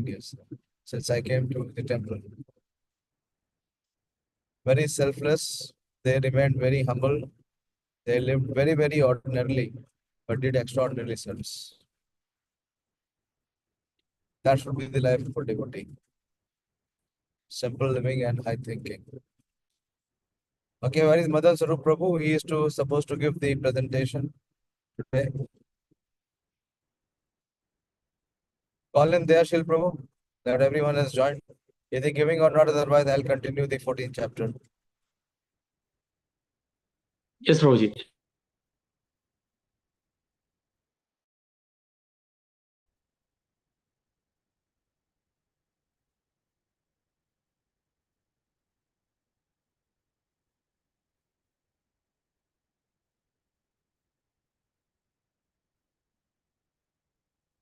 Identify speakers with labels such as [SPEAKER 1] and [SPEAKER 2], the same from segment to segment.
[SPEAKER 1] years since I came to the temple. Very selfless. They remained very humble. They lived very, very ordinarily, but did extraordinary service. That should be the life of a devotee. Simple living and high thinking. Okay, where is Madan Sarup Prabhu? He is supposed to give the presentation today. Call him there, Shil Prabhu, that everyone has joined. Is he giving or not? Otherwise, I'll continue the 14th chapter.
[SPEAKER 2] Yes, Prabhuji.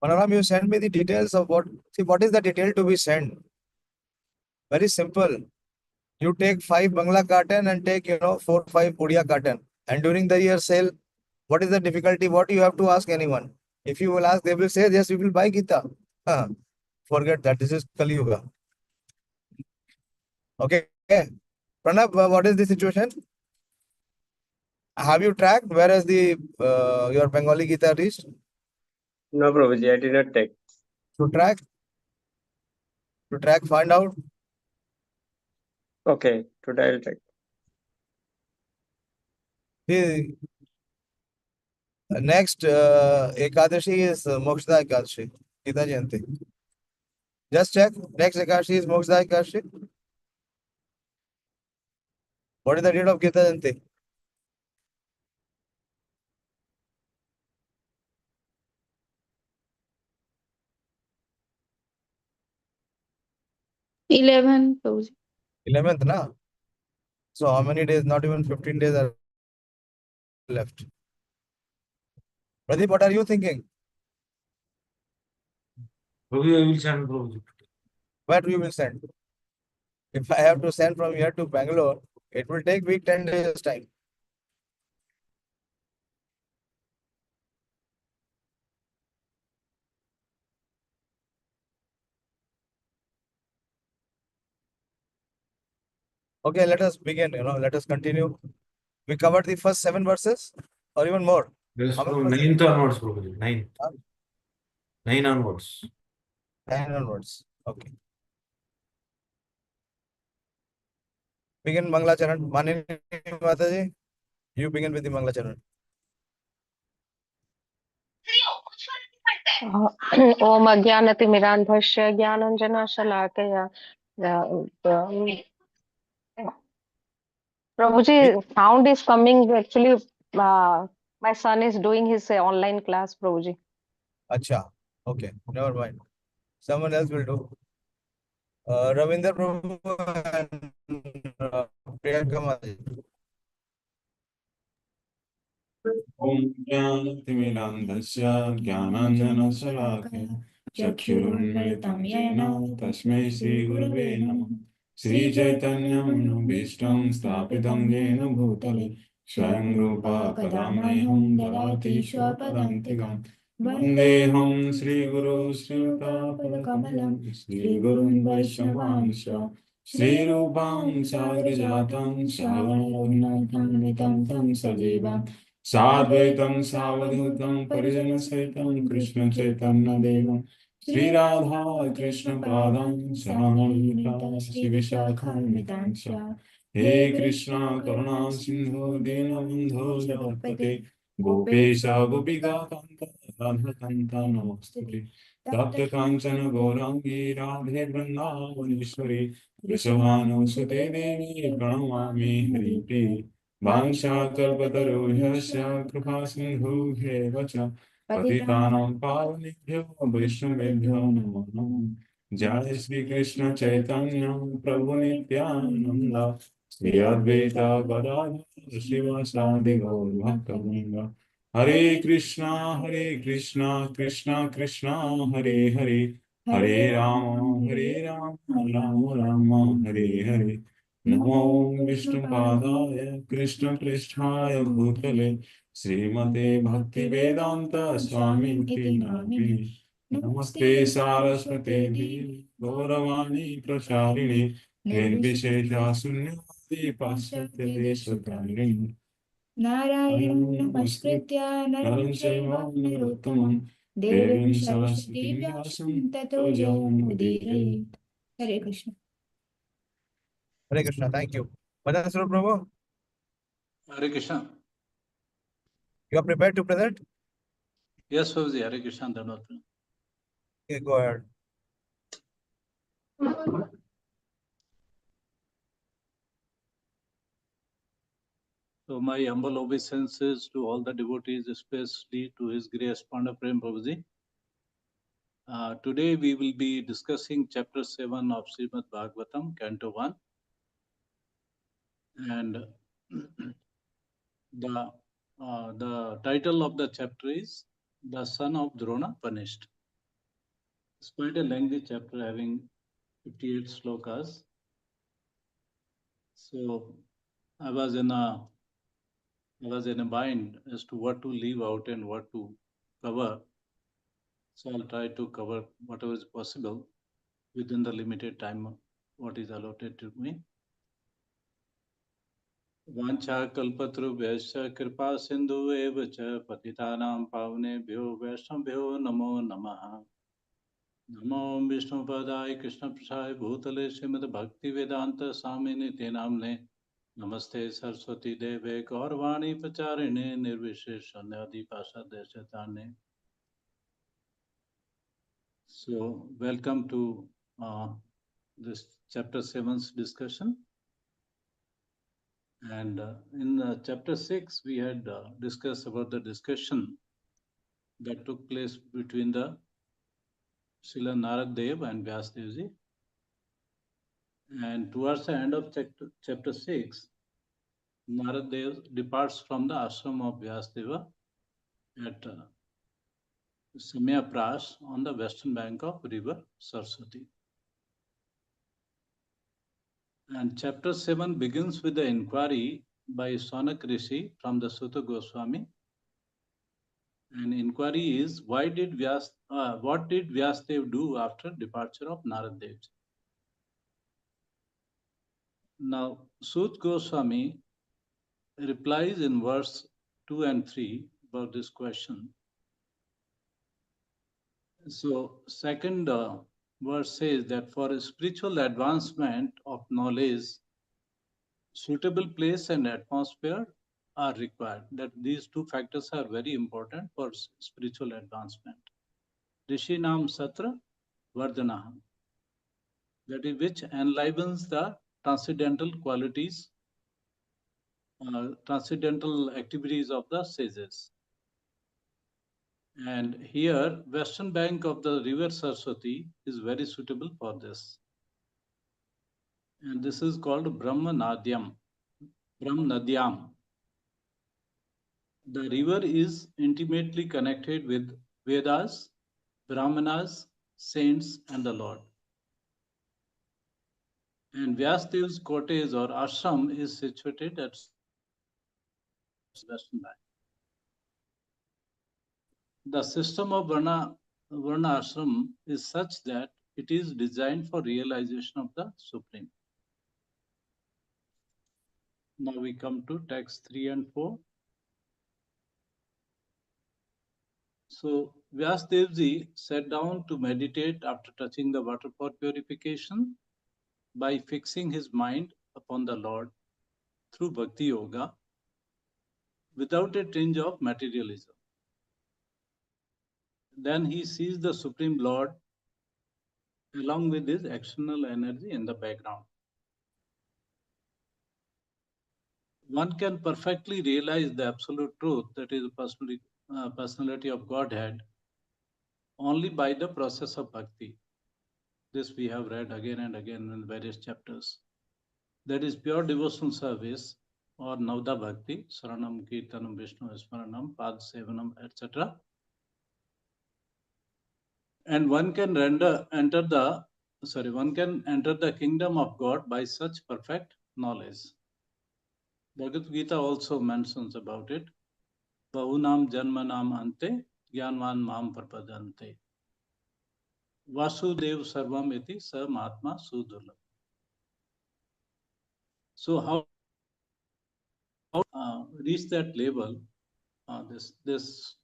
[SPEAKER 1] Manoram, you send me the details of what. See, what is the detail to be sent? Very simple. You take 5 Bangla carton and take, 4 5 Odia carton. And during the year sale, what is the difficulty? What you have to ask anyone? If you will ask, they will say, yes, we will buy Gita. Forget that. This is Kali Yuga. Okay. Pranab, what is the situation? Have you tracked where has your Bengali Gita reached?
[SPEAKER 3] No, Prabhuji, I did not take.
[SPEAKER 1] To track? To track, find out.
[SPEAKER 3] Okay, today I'll check.
[SPEAKER 1] The next Ekadashi is Mokshda Ekadashi, Gita Jayanti. Just check. Next Ekadashi is Mokshda Ekadashi. What is the date of Gita Jayanti?
[SPEAKER 4] Eleven.
[SPEAKER 1] 11th, na? So how many days? Not even 15 days are left. Pradeep, what are you thinking?
[SPEAKER 2] Prabhuji, I will send Prabhuji.
[SPEAKER 1] Where you will send? If I have to send from here to Bangalore, it will take week 10 days time. Okay, let us begin. Let us continue. We covered the first 7 verses or even more.
[SPEAKER 2] Yes,
[SPEAKER 1] How
[SPEAKER 2] from
[SPEAKER 1] many
[SPEAKER 2] 9th onwards, Prabhuji. 9.
[SPEAKER 1] Huh?
[SPEAKER 2] 9 onwards.
[SPEAKER 1] 9 onwards. Okay. Begin Mangala Charan. Manini Mataji, you begin with the Mangala Charan.
[SPEAKER 4] Om Ajnanatimirandhasya Jnananjana Shalakaya. Prabhuji, sound is coming. Actually, my son is doing his online class, Prabhuji.
[SPEAKER 1] Acha. Okay. Never mind. Someone else will do. Ravinder Prabhu and Priyanka Mataji.
[SPEAKER 5] Om Jnanatimirandhasya Jnananjana Chakshurunmilitam Yena Tasmai Shri Gurave Namah Shri Chaitanya Manobhishtam Sthapitam Yena Bhutale Swayam Rupa Kadamaham Dadati Swapadantikam Vandeham Shri Guru Shri Kamalam Shri Gurun Vaishnavansha Shri Rupam Sagrajatam Savanaram Nitam Tam Sajivam Sadvaitam Savadhutam Parijana Saitam Krishna Chaitanya Devam Sri Radha Krishna Padam Samanita Shivishakharmitancha He Krishna Karuna Sindhu Dinabandhu Javapate Gopesha Gopika Kanta Radha Kanta Namostute Tapta Kanchana Gaurangi Radhe Vrindavaneshwari Vrishabhanu Sute Devi Pranamami Haripi Vanshakalpatarubhyasya kripasindhubhyev cha patitanam pavanebhyo vaishnavebhyo namo namo Jai Shri Krishna Chaitanya Prabhu Nityananda Shri Advaita Gadadhar Srivasadi Gaur Bhakta Hare Krishna Krishna Krishna Hare Hare Hare Rama Rama Rama Hare Hare Namo Vishnupadaya Krishna Pristhaya Bhutale Srimate Bhakti Vedanta Swami Namini नमस्ते सारस्वते देवी गौरवाणी प्रचारिणे निर्विशेषा शून्यवादी पाश्चात्य देशकारिणे नारायणं नमस्कृत्य नरं चैव नरोत्तमं देवीं सरस्वतीं व्यासं ततो जयमुदीरयेत्। हरे Krishna.
[SPEAKER 1] Hare Krishna. Thank you. Bhajan Swarup Prabhu,
[SPEAKER 6] Hare Krishna.
[SPEAKER 1] you are prepared to present?
[SPEAKER 6] Yes, Prabhuji. Hare Krishna. Dhanavad.
[SPEAKER 1] Okay, go ahead.
[SPEAKER 6] So my humble obeisances to all the devotees, especially to His Grace Panda Prem Prabhuji. Today we will be discussing chapter 7 of Srimad Bhagavatam, Canto 1. And the title of the chapter is The Son of Drona Punished. It's quite a lengthy chapter having 58 slokas. So I was in a bind as to what to leave out and what to cover. So I'll try to cover whatever is possible within the limited time what is allotted to me. Vancha kalpatrubhyascha kripa sindhu eva cha patitanam pavnebhyo vaishnavbhyo namo namaha. Namo Vishnu Padaya Krishna Prasaya Bhutale Srimad Bhakti Vedanta Swamini Te Namne Namaste Saraswati Deve Gaurvani Pacharine Nirvisheshanyadi Pasadeshatane. So, welcome to this chapter 7's discussion. And in chapter 6, we had discussed about the discussion that took place between the Srila Narad Dev and Vyasadeva ji. And towards the end of chapter 6, Narad Dev departs from the ashram of Vyasadeva at Samyaprash on the western bank of river Saraswati. And chapter 7 begins with the inquiry by Sanak Rishi from the Sutta Goswami. And inquiry is, what did Vyasadeva do after departure of Narad Dev? Now, Sut Goswami replies in verse 2 and 3 about this question. So, second verse says that for a spiritual advancement of knowledge, suitable place and atmosphere are required. That these two factors are very important for spiritual advancement. Rishinam Satra Vardhanaham. That is which enlivens the transcendental qualities, transcendental activities of the sages. And here, western bank of the river Saraswati is very suitable for this. And this is called Brahma Nadyam. The river is intimately connected with Vedas, Brahmanas, saints, and the Lord. And Vyasadev's cottage or ashram is situated at western bank. The system of Varna ashram is such that it is designed for realization of the Supreme. Now we come to text 3 and 4. So Vyasadeva ji sat down to meditate after touching the water for purification by fixing his mind upon the Lord through Bhakti Yoga without a tinge of materialism. Then he sees the Supreme Lord along with his external energy in the background. One can perfectly realize the absolute truth, that is the personality of Godhead, only by the process of bhakti. This we have read again and again in various chapters. That is pure devotional service or Navda Bhakti, Saranam, Kirtanam, Vishnu, Smaranam, Pad Sevanam, etc. And one can enter the kingdom of God by such perfect knowledge. Bhagavad Gita also mentions about it. Bahunam Janmanam Ante Gyanvan Mam Prapadante. Vasudev Sarvam iti sa Mahatma Sudurlabh. So how reach that level? This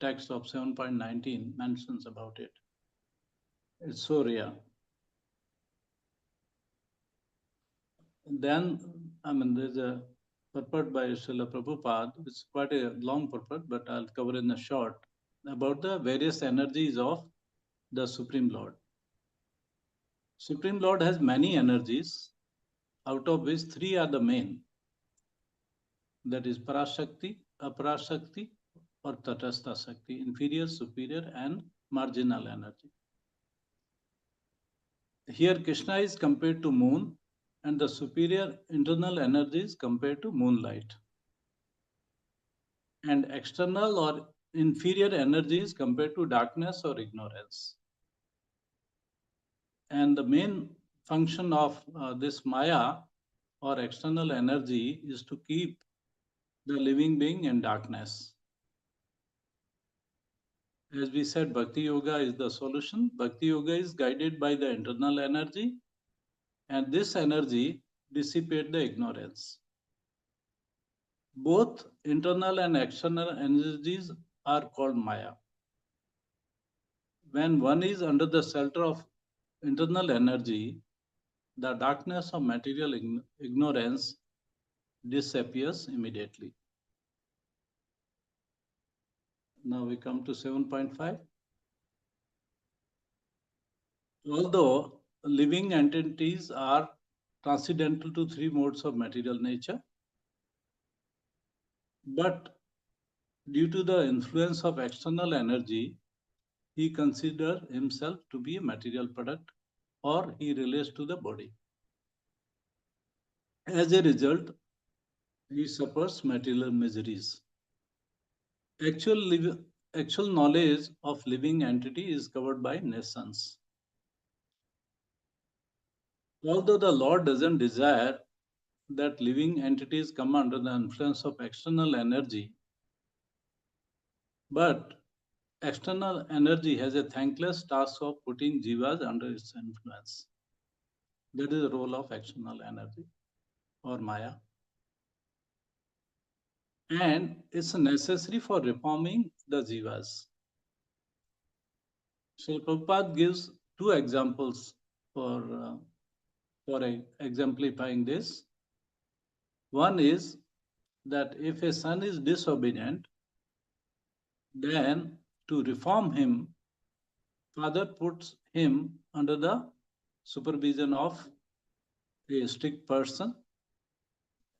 [SPEAKER 6] text of 7.19 mentions about it. It's so rare. Then, there's a purport by Srila Prabhupada. It's quite a long purport, but I'll cover in a short about the various energies of the Supreme Lord. Supreme Lord has many energies, out of which three are the main. That is Parashakti, Aparashakti, or Tatastha Shakti, inferior, superior, and marginal energy. Here Krishna is compared to moon, and the superior internal energy is compared to moonlight. And external or inferior energy is compared to darkness or ignorance. And the main function of this Maya or external energy is to keep the living being in darkness. As we said, Bhakti Yoga is the solution. Bhakti Yoga is guided by the internal energy, and this energy dissipates the ignorance. Both internal and external energies are called Maya. When one is under the shelter of internal energy, the darkness of material ignorance disappears immediately. Now we come to 7.5. Although living entities are transcendental to three modes of material nature, but due to the influence of external energy, he considers himself to be a material product, or he relates to the body. As a result, he suffers material miseries. Actual knowledge of living entity is covered by nations. Although the Lord doesn't desire that living entities come under the influence of external energy, but external energy has a thankless task of putting jivas under its influence. That is the role of external energy or Maya. And it's necessary for reforming the jivas. So Prabhupada gives two examples for exemplifying this. One is that if a son is disobedient, then to reform him, father puts him under the supervision of a strict person.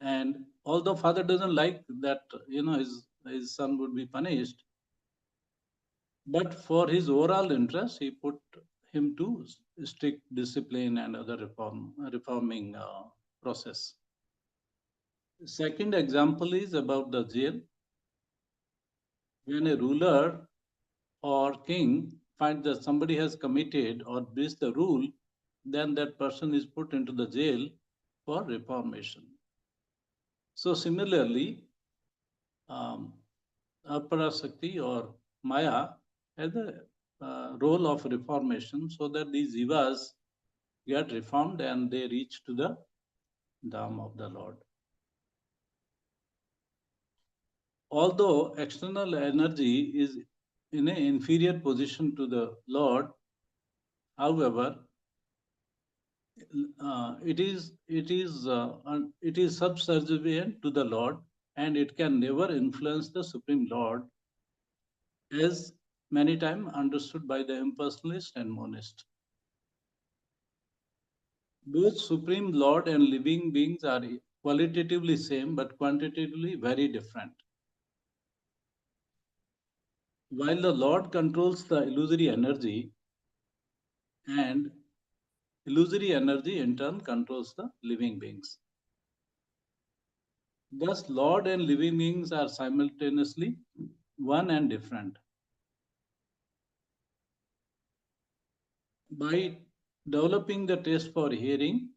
[SPEAKER 6] And although father doesn't like that, his son would be punished, but for his overall interest, he put him to strict discipline and other reforming process. Second example is about the jail. When a ruler or king finds that somebody has committed or breached the rule, then that person is put into the jail for reformation. So similarly, Aparashakti or Maya has a role of reformation so that these jivas get reformed and they reach to the Dham of the Lord. Although external energy is in an inferior position to the Lord, however, it is subservient to the Lord, and it can never influence the Supreme Lord, as many times understood by the impersonalist and monist. Both Supreme Lord and living beings are qualitatively same, but quantitatively very different. While the Lord controls the illusory energy, and illusory energy in turn controls the living beings. Thus, Lord and living beings are simultaneously one and different. By developing the taste for hearing,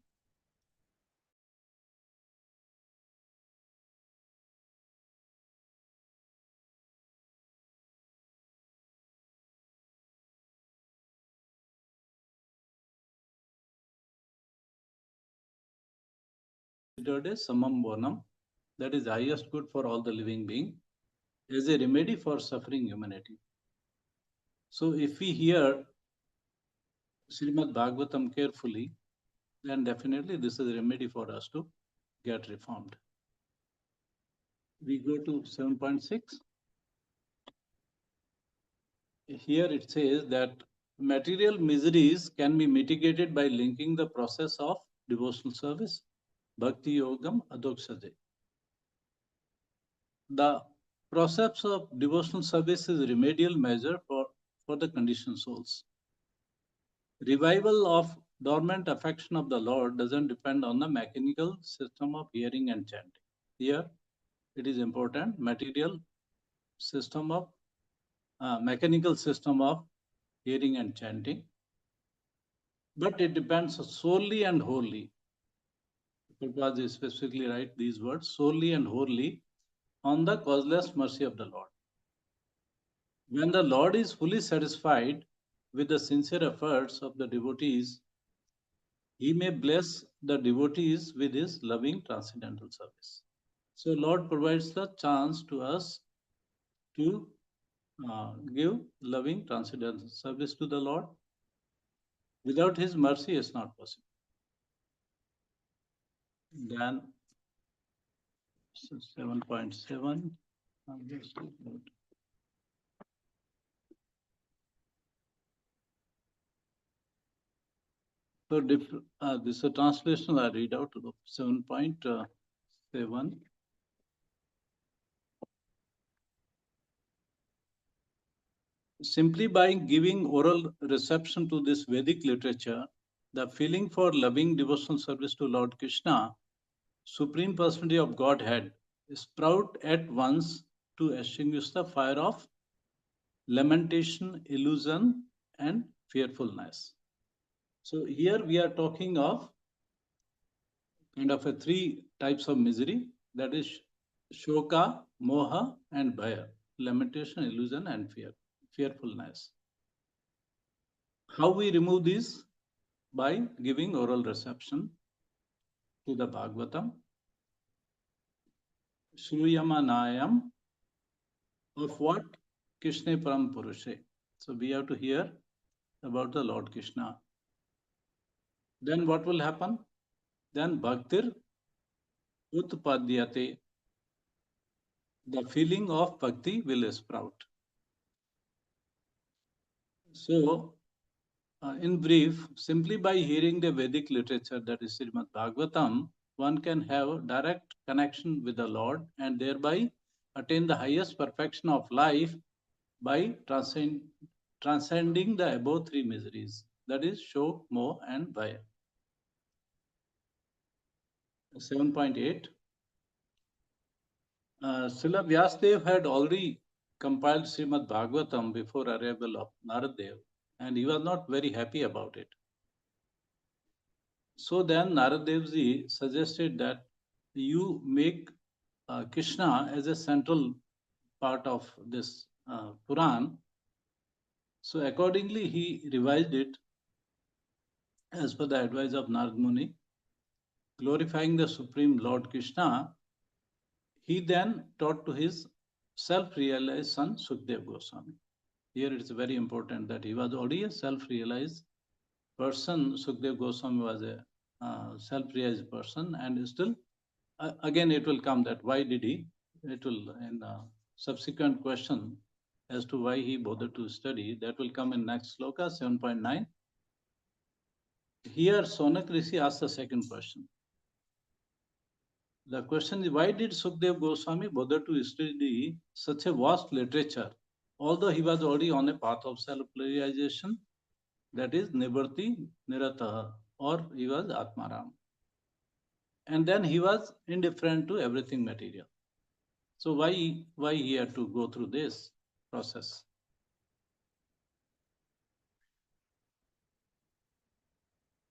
[SPEAKER 6] considered a summum bonum, that is highest good for all the living being, as a remedy for suffering humanity. So if we hear Srimad Bhagavatam carefully, then definitely this is a remedy for us to get reformed. We go to 7.6. Here it says that material miseries can be mitigated by linking the process of devotional service, bhakti yogam adokshade. The process of devotional service is a remedial measure for the conditioned souls. Revival of dormant affection of the Lord doesn't depend on the mechanical system of hearing and chanting. Here, it is important, mechanical system of hearing and chanting, but it depends solely and wholly. Prabhupada specifically write these words, solely and wholly, on the causeless mercy of the Lord. When the Lord is fully satisfied with the sincere efforts of the devotees, he may bless the devotees with his loving transcendental service. So Lord provides the chance to us to give loving transcendental service to the Lord. Without his mercy, it's not possible. Then 7.7. So this is a translation I read out of 7.7. Simply by giving oral reception to this Vedic literature, the feeling for loving devotional service to Lord Krishna, Supreme Personality of Godhead, sprout at once to extinguish the fire of lamentation, illusion, and fearfulness. So here we are talking of kind of a three types of misery, that is shoka, moha, and bhaya, lamentation, illusion, and fearfulness. How we remove these? By giving oral reception to the Bhagavatam. Shruyamanayam, of what? Krishna Param Purushe. So we have to hear about the Lord Krishna. Then what will happen? Then Bhaktir Utpadyate. The feeling of bhakti will sprout. So, in brief, simply by hearing the Vedic literature, that is Srimad Bhagavatam, one can have direct connection with the Lord and thereby attain the highest perfection of life by transcending the above three miseries, that is Shok, Moh, and Bhaya. 7.8. Srila Vyasadeva had already compiled Srimad Bhagavatam before arrival of Naradev, and he was not very happy about it. So then Naradevji suggested that you make Krishna as a central part of this Puran. So accordingly, he revised it as per the advice of Narad Muni, glorifying the Supreme Lord Krishna. He then taught to his self-realized son Sukdev Goswami. Here it is very important that he was already a self-realized person. Sukdev Goswami was a self-realized person, and still, again, it will come that why did he? It will in subsequent question as to why he bothered to study. That will come in next sloka 7.9. Here Sonak Rishi asks the second question. The question is, why did Sukdev Goswami bother to study such a vast literature, although he was already on a path of self-realization, that is Nivarti Nirataha, or he was Atmaram. And then he was indifferent to everything material. So why he had to go through this process?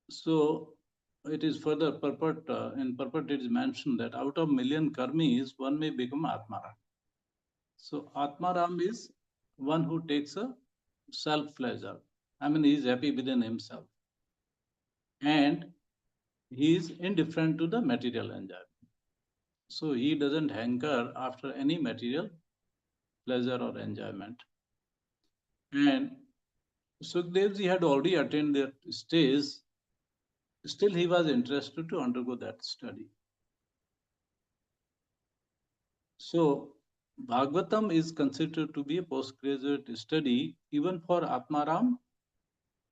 [SPEAKER 6] So it is further purport, in purport it is mentioned that out of million karmis, one may become Atmaram. So Atmaram is one who takes a self-pleasure. I mean, he is happy within himself. And he is indifferent to the material enjoyment. So he doesn't hanker after any material pleasure or enjoyment. And Sukdev ji had already attained that stage, still he was interested to undergo that study. So Bhagavatam is considered to be a postgraduate study even for Atmaram,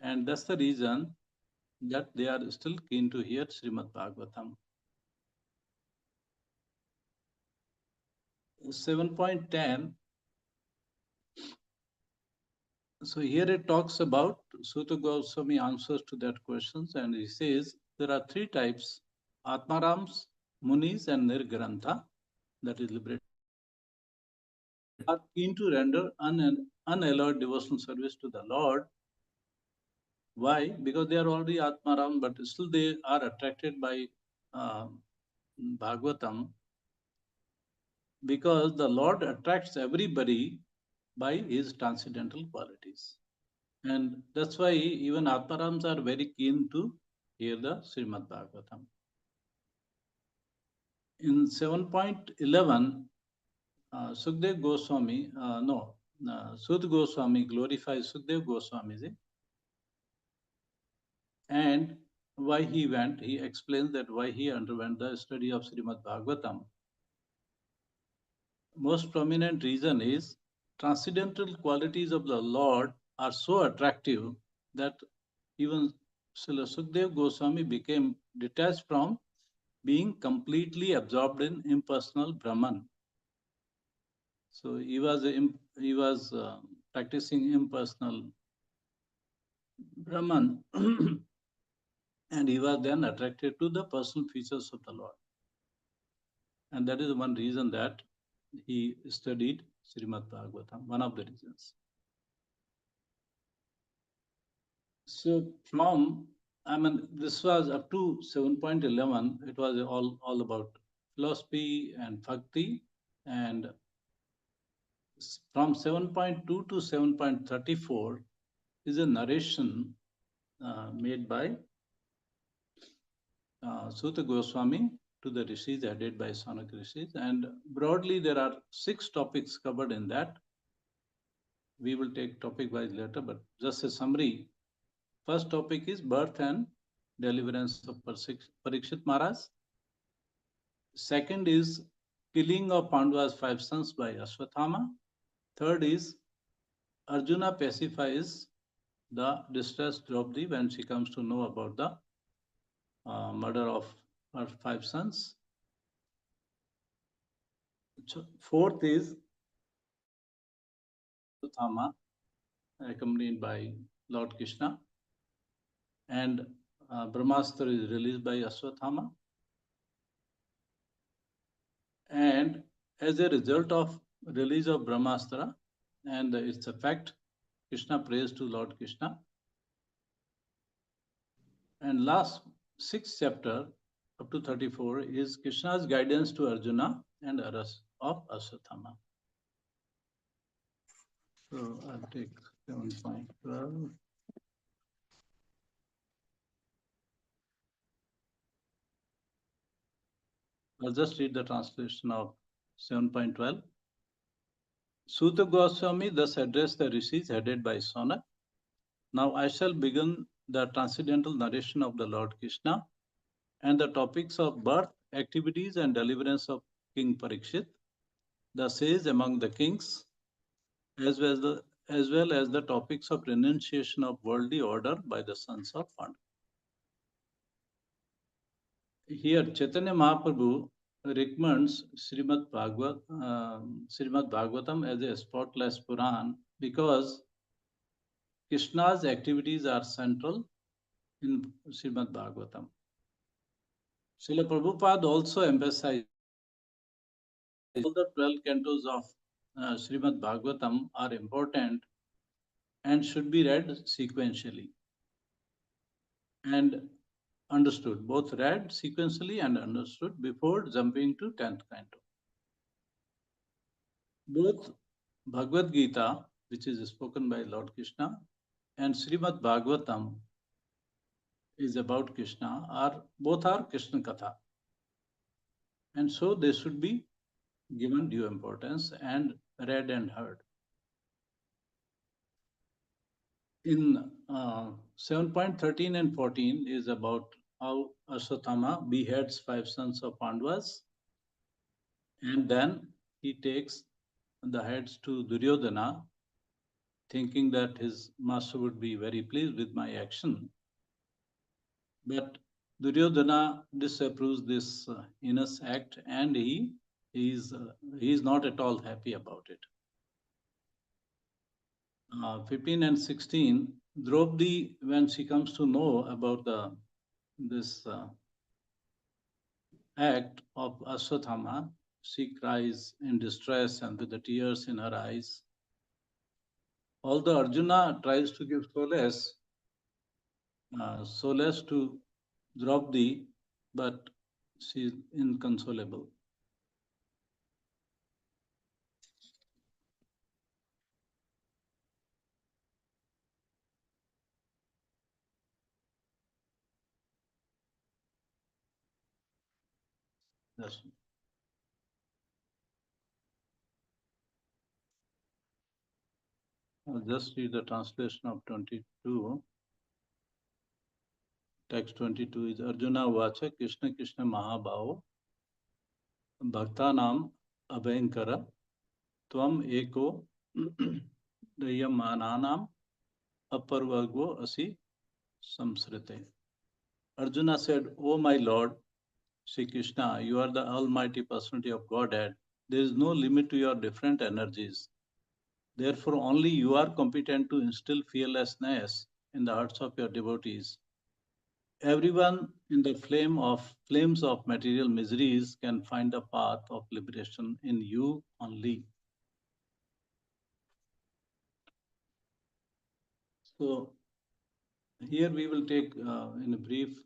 [SPEAKER 6] and that's the reason that they are still keen to hear Srimad Bhagavatam. 7.10. So here it talks about Suta Goswami answers to that questions, and he says there are three types: Atmarams, Munis, and Nirgrantha, that is liberated, are keen to render unalloyed devotional service to the Lord. Why? Because they are already Atmaram, but still they are attracted by Bhagavatam, because the Lord attracts everybody by his transcendental qualities. And that's why even Atmarams are very keen to hear the Srimad Bhagavatam. In 7.11, Sukdev Goswami, Sud Goswami glorifies Sukdev Goswami ji. And why he went, he explains that why he underwent the study of Srimad Bhagavatam. Most prominent reason is transcendental qualities of the Lord are so attractive that even Srila Sukdev Goswami became detached from being completely absorbed in impersonal Brahman. So he was practicing impersonal Brahman, and he was then attracted to the personal features of the Lord. And that is one reason that he studied Srimad Bhagavatam, one of the reasons. So this was up to 7.11, it was all about philosophy and bhakti, and from 7.2 to 7.34 is a narration made by Suta Goswami to the Rishis, added by Sanak Rishis, and broadly there are 6 topics covered in that. We will take topic wise later, but just a summary. First topic is birth and deliverance of Parikshit Maharaj. Second is killing of Pandava's 5 sons by Ashwathama. Third is Arjuna pacifies the distressed Draupadi when she comes to know about the murder of her 5 sons. Fourth is Ashwathama, accompanied by Lord Krishna, and Brahmastra is released by Ashwathama. And as a result of release of Brahmastra and its effect, Krishna prays to Lord Krishna. And last 6th chapter up to 34 is Krishna's guidance to Arjuna and Aras of Ashwathama. So I'll take 7.12. I'll just read the translation of 7.12. Suta Goswami thus addressed the rishis headed by Sanak. Now I shall begin the transcendental narration of the Lord Krishna and the topics of birth, activities, and deliverance of King Parikshit, the sage among the kings, as well as the topics of renunciation of worldly order by the sons of Pandu. Here, Chaitanya Mahaprabhu recommends Srimad Bhagavatam as a spotless Puran because Krishna's activities are central in Srimad Bhagavatam. Srila Prabhupada also emphasized all the 12 cantos of Srimad Bhagavatam are important and should be read sequentially and understood, both read sequentially and understood before jumping to 10th canto. Both Bhagavad Gita, which is spoken by Lord Krishna, and Srimad Bhagavatam is about Krishna, both are Krishna Katha. And so they should be given due importance and read and heard. In 7.13 and 14 is about how Ashwatthama beheads 5 sons of Pandavas, and then he takes the heads to Duryodhana, thinking that his master would be very pleased with my action. But Duryodhana disapproves this heinous act, and he is not at all happy about it. 15 and 16, Draupadi, when she comes to know about this act of Ashwatthama, she cries in distress and with the tears in her eyes. Although Arjuna tries to give solace to Draupadi, but she is inconsolable. That's I'll just read the translation of 22. Text 22 is Arjuna Vacha Krishna Krishna Mahabhavo Bhaktanam Abhayankara Tvam Eko Dayamananam Aparvargo Asi Samsrite. Arjuna said, O my Lord, Sri Krishna, you are the Almighty Personality of Godhead. There is no limit to your different energies. Therefore, only you are competent to instill fearlessness in the hearts of your devotees. Everyone in the flames of material miseries can find a path of liberation in you only. So here we will take in a brief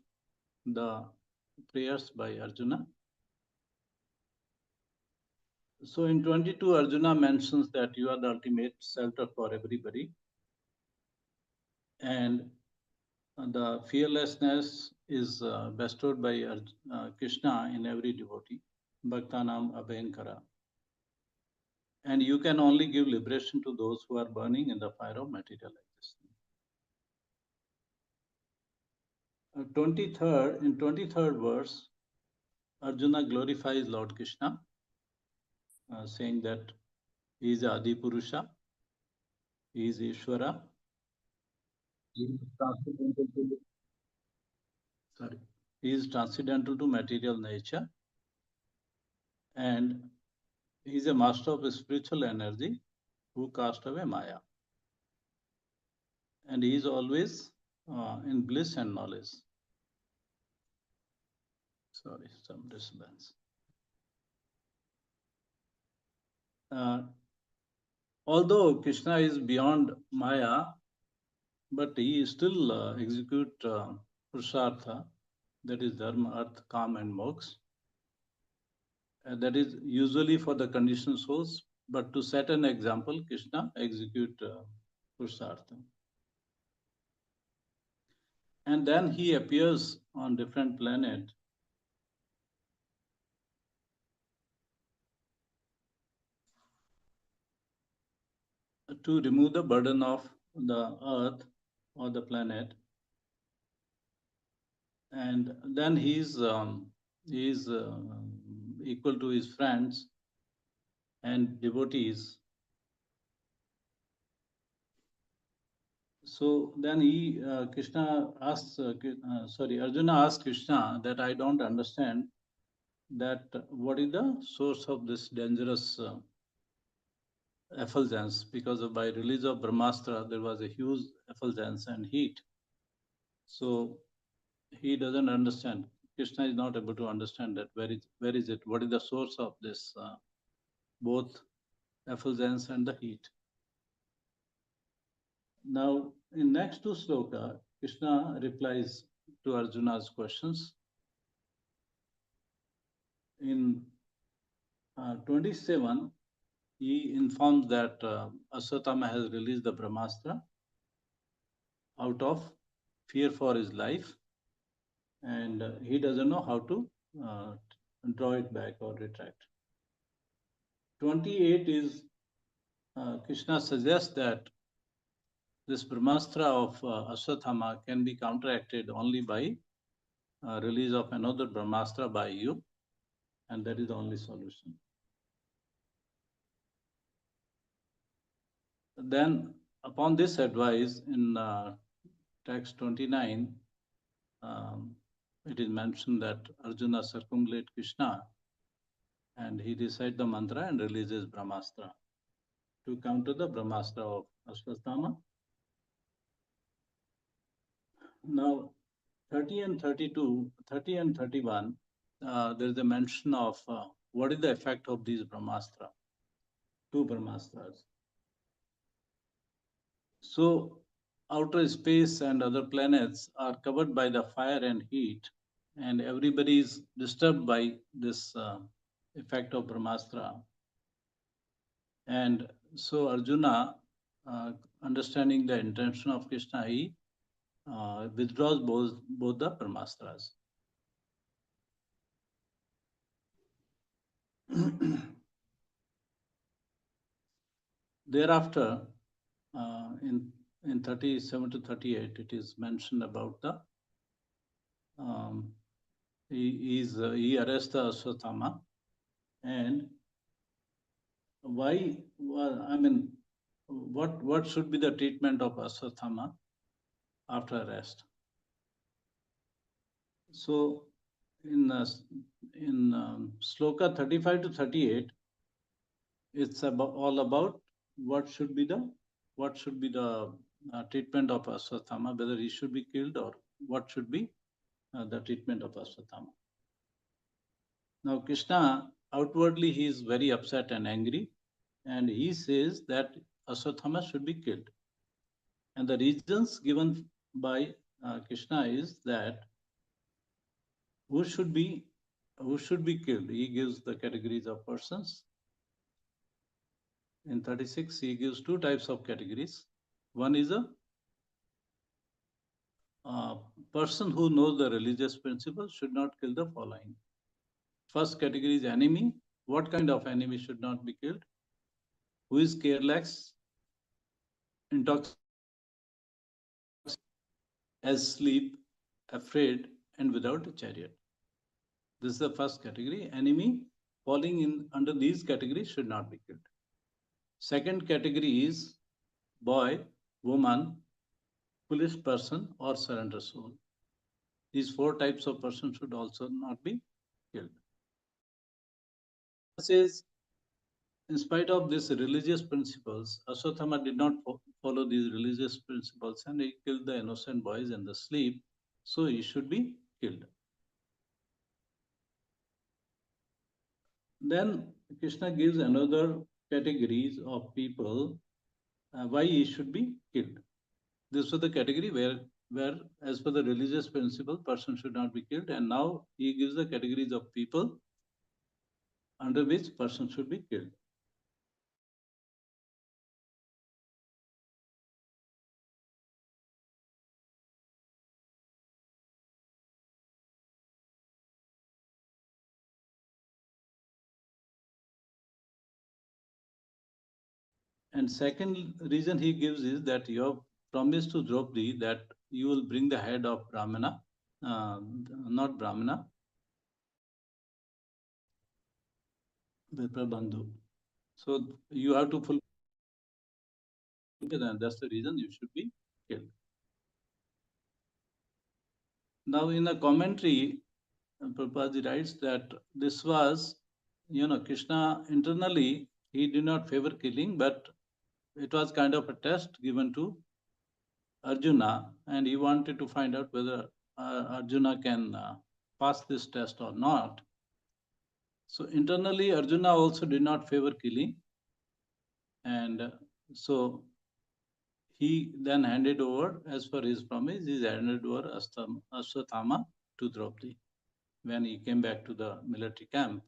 [SPEAKER 6] the prayers by Arjuna. So in 22, Arjuna mentions that you are the ultimate shelter for everybody. And the fearlessness is bestowed by Krishna in every devotee, Bhaktanam Abhayankara. And you can only give liberation to those who are burning in the fire of material existence. 23rd verse, Arjuna glorifies Lord Krishna, saying that he is Adi Purusha, he is Ishvara, he is transcendental to material nature, and he is a master of spiritual energy who cast away Maya. And he is always in bliss and knowledge. Sorry, some disturbance. Although Krishna is beyond Maya, but he still execute Purushartha, that is Dharma, Artha, Kama and Moksha. That is usually for the conditioned souls, but to set an example, Krishna execute Purushartha. And then he appears on different planets. To remove the burden of the earth or the planet. And then he is equal to his friends and devotees. So then Arjuna asked Krishna that I don't understand that what is the source of this dangerous effulgence, because by release of Brahmastra there was a huge effulgence and heat. So he doesn't understand. Krishna is not able to understand that where is it? What is the source of this both effulgence and the heat? Now, in next two sloka, Krishna replies to Arjuna's questions. In 27, he informs that Ashwatthama has released the Brahmastra out of fear for his life, and he doesn't know how to draw it back or retract. 28 is Krishna suggests that this Brahmastra of Ashwatthama can be counteracted only by release of another Brahmastra by you, and that is the only solution. Then, upon this advice, in text 29, it is mentioned that Arjuna circumambulate Krishna and he recites the mantra and releases Brahmastra to counter the Brahmastra of Ashwatthama. Now, 30 and 32, 30 and 31, there is a mention of what is the effect of these Brahmastra, two Brahmastras. So, outer space and other planets are covered by the fire and heat, and everybody is disturbed by this effect of Brahmastra. And so Arjuna, understanding the intention of Krishna, he withdraws both the Brahmastras. Thereafter, in 37 to 38, it is mentioned about the he arrests the Ashwatthama, and why? Well, I mean, what should be the treatment of Ashwatthama after arrest? So, in sloka 35 to 38, it's all about what should be the treatment of Ashwatthama, whether he should be killed or what should be the treatment of Ashwatthama. Now, Krishna, outwardly, he is very upset and angry, and he says that Ashwatthama should be killed. And the reasons given by Krishna is that who should be killed? He gives the categories of persons. In 36, he gives two types of categories. One is a person who knows the religious principles should not kill the following. First category is enemy. What kind of enemy should not be killed? Who is careless, intoxicated, asleep, afraid, and without a chariot. This is the first category. Enemy falling in under these categories should not be killed. Second category is boy, woman, foolish person, or surrender soul. These four types of persons should also not be killed. Says, in spite of these religious principles, Ashwatthama did not follow these religious principles and he killed the innocent boys in the sleep, so he should be killed. Then Krishna gives another categories of people why he should be killed. This was the category where as per the religious principle, person should not be killed, and now he gives the categories of people under which person should be killed. And second reason he gives is that you have promised to Draupadi that you will bring the head of Brahmana, not Brahmana, Viprabandhu. So you have to fulfill, and that's the reason you should be killed. Now in a commentary, Prabhupada writes that this was, Krishna internally, he did not favor killing, but it was kind of a test given to Arjuna, and he wanted to find out whether Arjuna can pass this test or not. So internally, Arjuna also did not favor killing, and so he then handed over, as per his promise, he handed over Ashwatthama to Draupadi. When he came back to the military camp,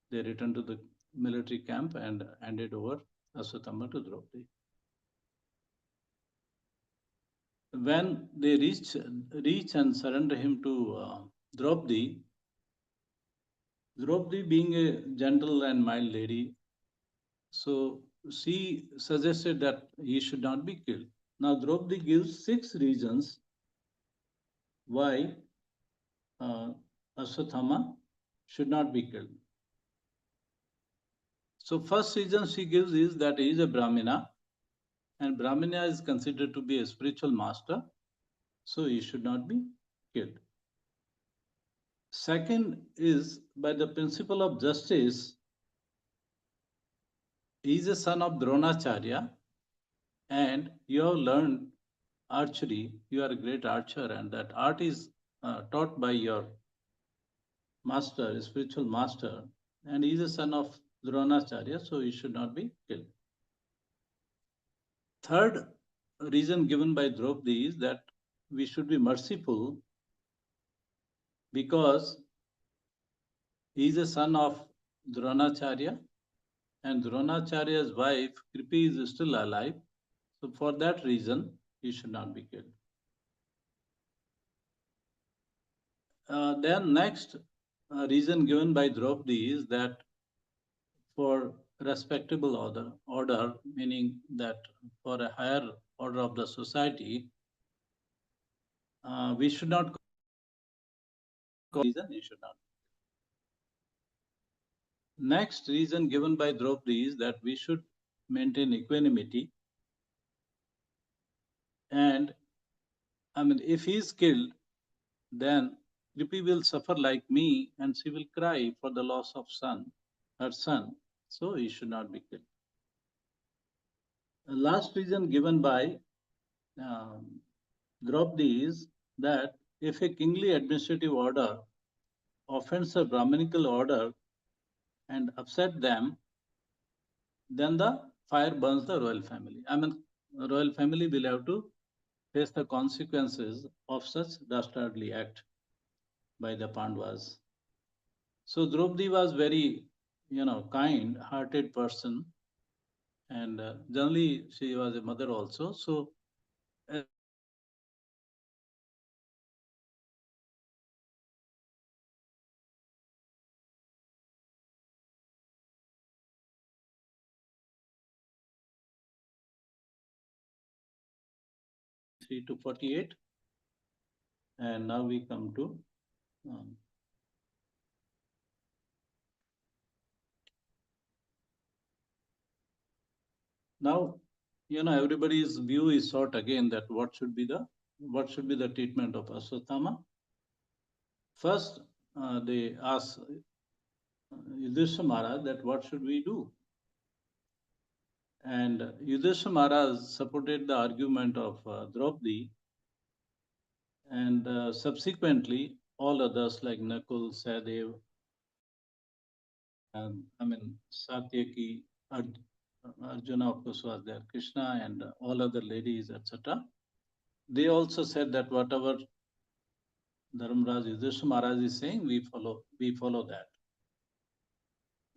[SPEAKER 6] they returned to the military camp and handed over Ashwatthama to Draupadi. when they reach and surrender him to Draupadi, Draupadi being a gentle and mild lady, so she suggested that he should not be killed. Now Draupadi gives 6 reasons why Ashwatthama should not be killed. So first reason she gives is that he is a Brahmana, and Brahmana is considered to be a spiritual master, so he should not be killed. Second is, by the principle of justice, he is a son of Dronacharya, and you have learned archery, you are a great archer, and that art is taught by your master, spiritual master, and he is a son of Dronacharya, so he should not be killed. Third reason given by Draupadi is that we should be merciful because he is a son of Dronacharya, and Dronacharya's wife Kripi is still alive. So for that reason, he should not be killed. Then next reason given by Draupadi is that for respectable order, meaning that for a higher order of the society, we should not reason he should not. Next reason given by Draupadi is that we should maintain equanimity. And I mean, if he is killed, then Kripi will suffer like me and she will cry for the loss of her son. So he should not be killed. The last reason given by Draupadi is that if a kingly administrative order offends a Brahminical order and upset them, then the fire burns the royal family. I mean, the royal family will have to face the consequences of such dastardly act by the Pandavas. So Draupadi was very, kind-hearted person, and generally she was a mother also. So to 48, and now we come to now, everybody's view is sought again that what should be the treatment of Ashwatthama. First, they ask Yudhishthira Maharaj that what should we do? And Yudhishthira Maharaj supported the argument of Draupadi, and subsequently all others like Nakul, Sahadev, and Satyaki, Arjuna of course was there, Krishna and all other ladies, etc. They also said that whatever Dharmaraj Yudhishthira Maharaj is saying, we follow that.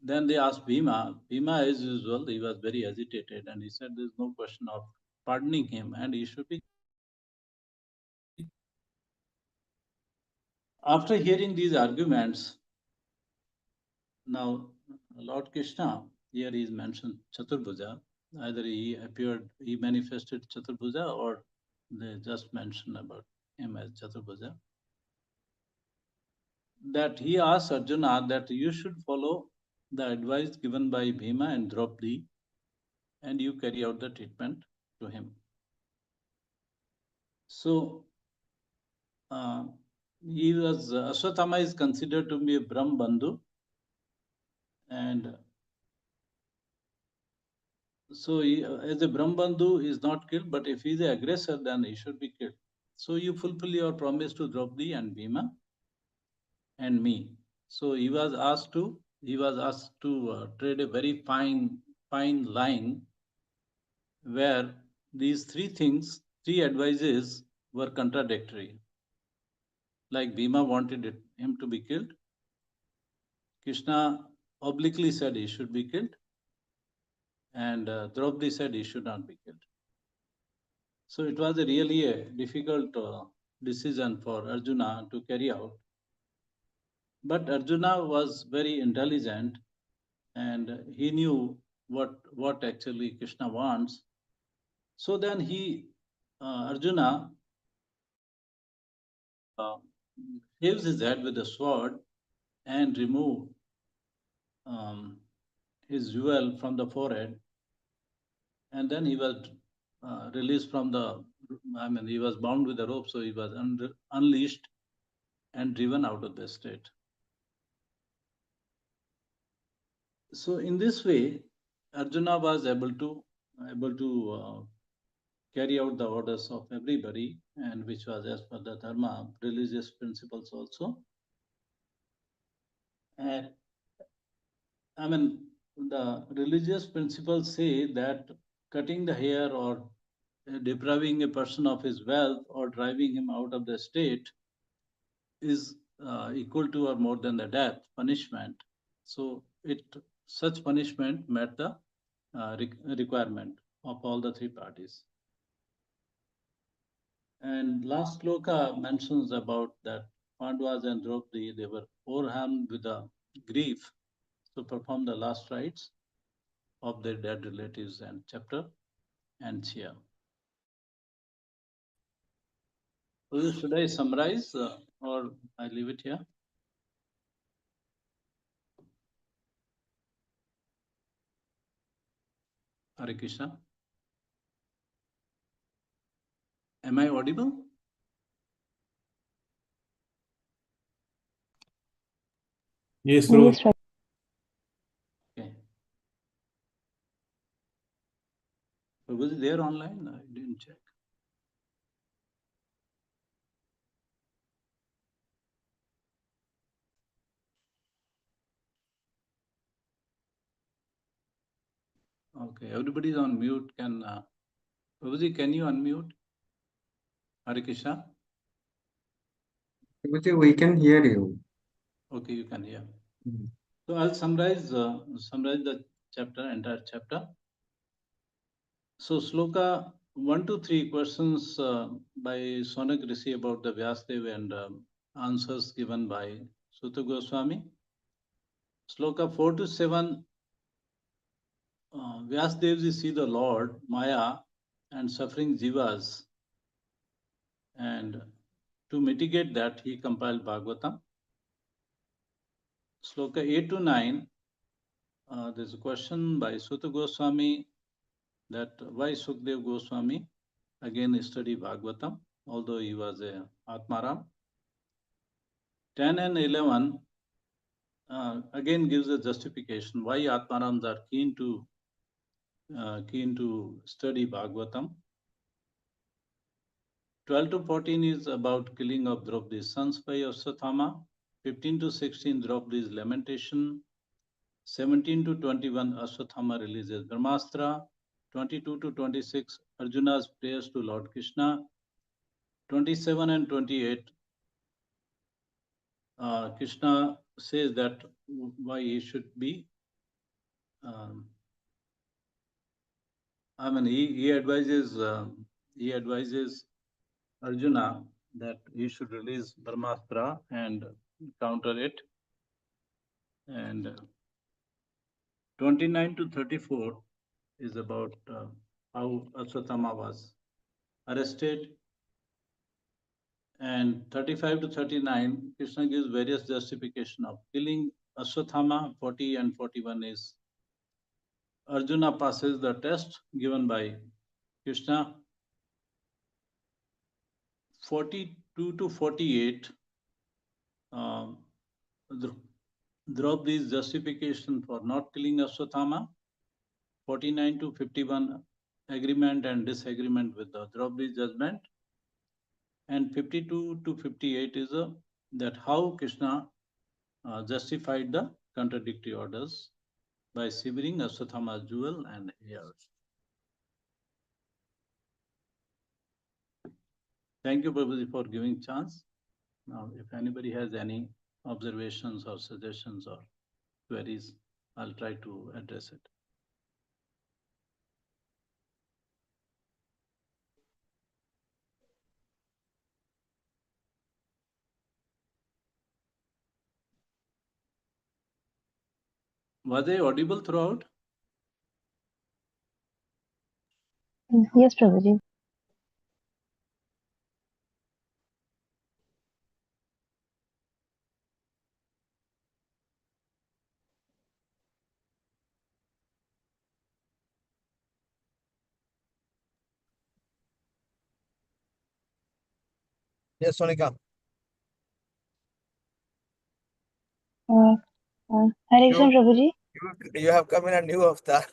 [SPEAKER 6] Then they asked Bhima. Bhima, as usual, he was very agitated, and he said there's no question of pardoning him, and he should be. After hearing these arguments, now Lord Krishna, here is mentioned Chaturbhuja. Either he manifested Chaturbhuja, or they just mentioned about him as Chaturbhuja. That he asked Arjuna that you should follow the advice given by Bhima and Draupadi, and you carry out the treatment to him. So Ashwatthama is considered to be a Brahm Bandhu, and so as a Brahm Bandhu is not killed, but if he is the aggressor, then he should be killed. So you fulfill your promise to Draupadi and Bhima and me. So he was asked to trade a very fine line where these three advices were contradictory. Like Bhima wanted him to be killed, Krishna obliquely said he should be killed, and Draupadi said he should not be killed. So it was really a difficult decision for Arjuna to carry out. But Arjuna was very intelligent and he knew what actually Krishna wants. So then Arjuna shaves his head with a sword and remove his jewel from the forehead. And then he was released from he was bound with a rope, so he was unleashed and driven out of the state. So in this way, Arjuna was able to carry out the orders of everybody, and which was as per the dharma, religious principles also. And the religious principles say that cutting the hair or depriving a person of his wealth or driving him out of the state is equal to or more than the death punishment. So such punishment met the requirement of all the three parties. And last sloka mentions about that Pandavas and Draupadi, they were overwhelmed with the grief to perform the last rites of their dead relatives and chapter and Chia. So should I summarize or I leave it here? Hare Krishna. Am I audible?
[SPEAKER 5] Yes, Prabhuji.
[SPEAKER 4] Yes, right.
[SPEAKER 6] Okay. Was it there online? I didn't check. Okay, everybody's on mute. Prabhuji, can you unmute? Hare Krishna.
[SPEAKER 3] We can hear you.
[SPEAKER 6] Okay, you can hear.
[SPEAKER 3] Mhm.
[SPEAKER 6] So I'll summarize the entire chapter. So sloka 1 to 3 questions by Sonak Rishi about the Vyasdev and answers given by Sutta Goswami. Sloka 4 to 7, Vyasdev see the Lord, Maya, and suffering jivas. And to mitigate that, he compiled Bhagavatam. Sloka 8 to 9, there's a question by Sutta Goswami that why Sukdev Goswami again study Bhagavatam, although he was a Atmaram. 10 and 11 again gives a justification why Atmarams are keen to study Bhagavatam. 12 to 14 is about killing of Draupadi's sons by Ashwatthama. 15 to 16 Draupadi's lamentation. 17 to 21 Ashwatthama releases Brahmastra. 22 to 26 Arjuna's prayers to Lord Krishna. 27 and 28 Krishna says that why he should be he advises Arjuna that he should release Brahmastra and counter it. And 29 to 34 is about how Ashwatthama was arrested. And 35 to 39, Krishna gives various justification of killing Ashwatthama. 40 and 41 is Arjuna passes the test given by Krishna. 42 to 48, Draupadi's justification for not killing Ashwatthama. 49 to 51, agreement and disagreement with the Draupadi's judgment. And 52 to 58 is that how Krishna justified the contradictory orders by severing Ashwatthama's jewel and hairs. Thank you, Prabhuji, for giving chance. Now, if anybody has any observations or suggestions or queries, I'll try to address it. Was I audible throughout?
[SPEAKER 7] Yes, Prabhuji.
[SPEAKER 1] Yes, Sonika.
[SPEAKER 7] Hare Krishna, Prabhuji.
[SPEAKER 1] You have come in a new avatar.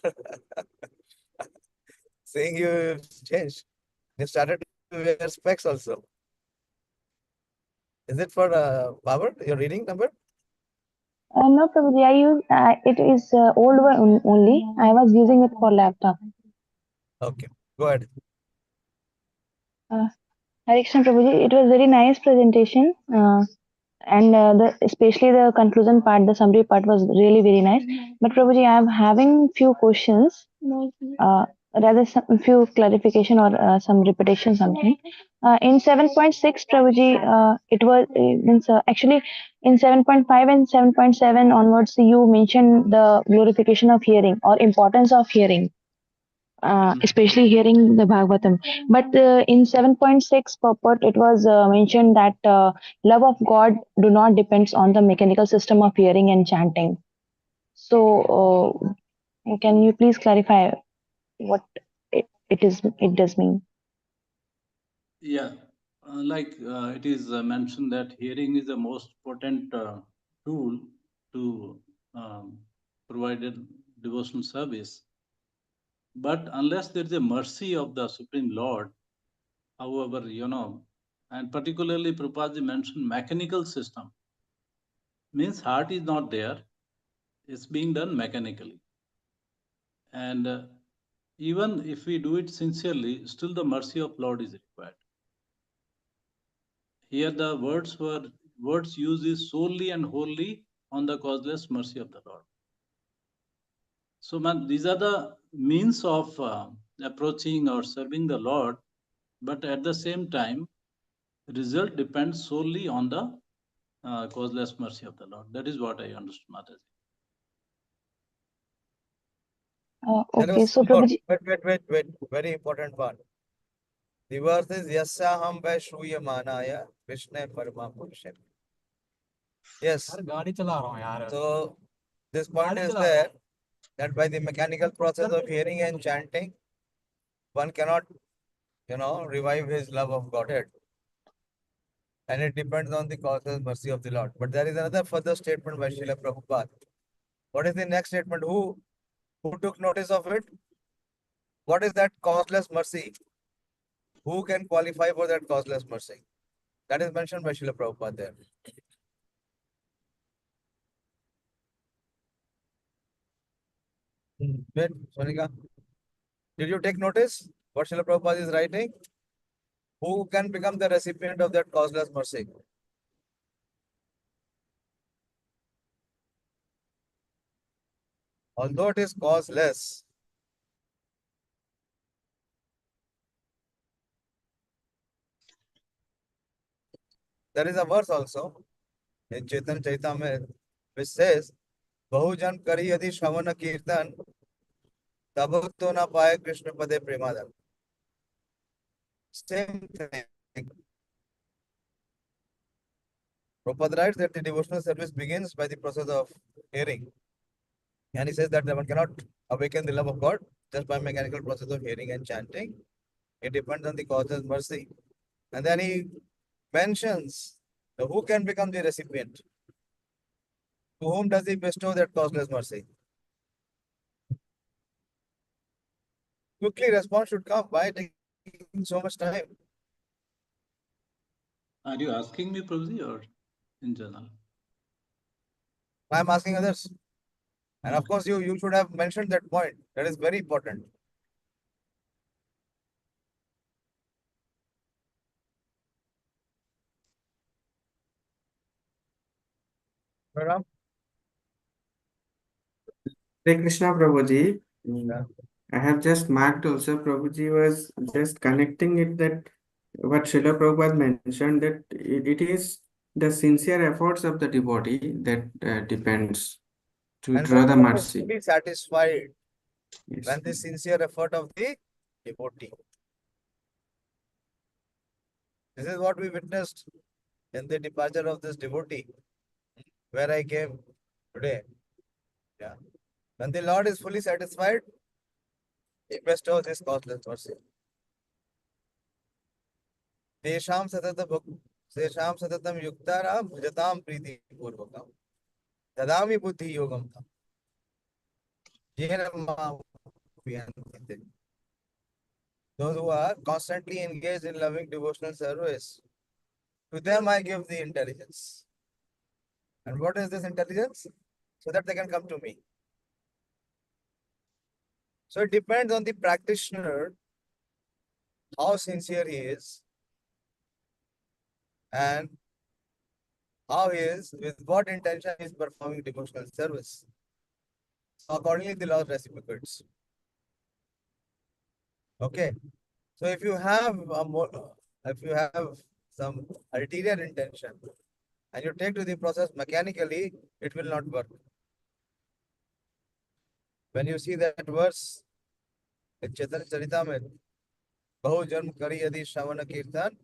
[SPEAKER 1] Seeing you changed. You started to wear specs also. Is it for Babar, your reading number?
[SPEAKER 7] No, Prabhuji, I use it is old one only. I was using it for laptop.
[SPEAKER 1] Okay, go ahead.
[SPEAKER 7] Hare Krishna, Prabhuji. It was very nice presentation. And especially the conclusion part, the summary part was really very nice. But Prabhuji, I am having few questions, rather some few clarification or some repetition something. In 7.6, Prabhuji, it was means actually in 7.5 and 7.7 onwards, you mentioned the glorification of hearing or importance of hearing. Especially hearing the Bhagavatam. But in 7.6 purport, it was mentioned that love of God do not depends on the mechanical system of hearing and chanting. So, can you please clarify what it does mean?
[SPEAKER 6] Yeah, it is mentioned that hearing is the most potent tool to provide a devotional service. But unless there is a mercy of the Supreme Lord, however, and particularly Prabhupada mentioned mechanical system, means heart is not there, it's being done mechanically. And even if we do it sincerely, still the mercy of Lord is required. Here the words used is solely and wholly on the causeless mercy of the Lord. So these are the means of approaching or serving the Lord, but at the same time, result depends solely on the causeless mercy of the Lord. That is what I understood, Mataji.
[SPEAKER 1] There
[SPEAKER 7] Okay,
[SPEAKER 1] was
[SPEAKER 7] so
[SPEAKER 1] some more.
[SPEAKER 7] Prabhuji,
[SPEAKER 1] Wait. Very important part. The verse is Yasyaham Vaishruya Manaya Krishna Parama Purusha. Yes. So this point is there that by the mechanical process of hearing and chanting, one cannot, revive his love of Godhead. And it depends on the causeless mercy of the Lord. But there is another further statement by Srila Prabhupada. What is the next statement? Who took notice of it? What is that causeless mercy? Who can qualify for that causeless mercy? That is mentioned by Srila Prabhupada there. Wait, Sonika, did you take notice what Srila Prabhupada is writing? Who can become the recipient of that causeless mercy? Although it is causeless, there is a verse also in Chetan Chaitamrita which says, Bahujan kari yadi shravana kirtan, tabh to na paye Krishna pade premadam. Same thing. Prabhupada writes that the devotional service begins by the process of hearing. And he says that one cannot awaken the love of God just by mechanical process of hearing and chanting. It depends on the causeless mercy. And then he mentions who can become the recipient. To whom does he bestow that causeless mercy? Quickly, response should come. Why taking so much time?
[SPEAKER 6] Are you asking me, Prabhuji, or in general?
[SPEAKER 1] I am asking others. And of course, you should have mentioned that point. That is very important. Madam?
[SPEAKER 8] Hare Krishna Prabhuji.
[SPEAKER 1] Yeah.
[SPEAKER 8] I have just marked also, Prabhuji was just connecting it that what Srila Prabhupada mentioned that it is the sincere efforts of the devotee that depends to
[SPEAKER 1] And
[SPEAKER 8] draw the
[SPEAKER 1] Prabhupada is
[SPEAKER 8] mercy.
[SPEAKER 1] fully satisfied
[SPEAKER 8] Yes.
[SPEAKER 1] when the sincere effort of the devotee. This is what we witnessed in the departure of this devotee, where I came today. Yeah. When the Lord is fully satisfied, he bestows his causeless mercy. Tesham satatam yuktara bhajatam priti purvakam. Dadami buddhi yogam tam. Jena ma viyanti. Those who are constantly engaged in loving devotional service, to them I give the intelligence. And what is this intelligence? So that they can come to me. So it depends on the practitioner, how sincere he is, and how he is, with what intention he is performing devotional service. So accordingly, the Lord reciprocates. Okay. So if you have some ulterior intention and you take to the process mechanically, it will not work. When you see that verse in Chaitanya Charitamrita, Bahu Janm Kari Yadi Shravana Kirtan,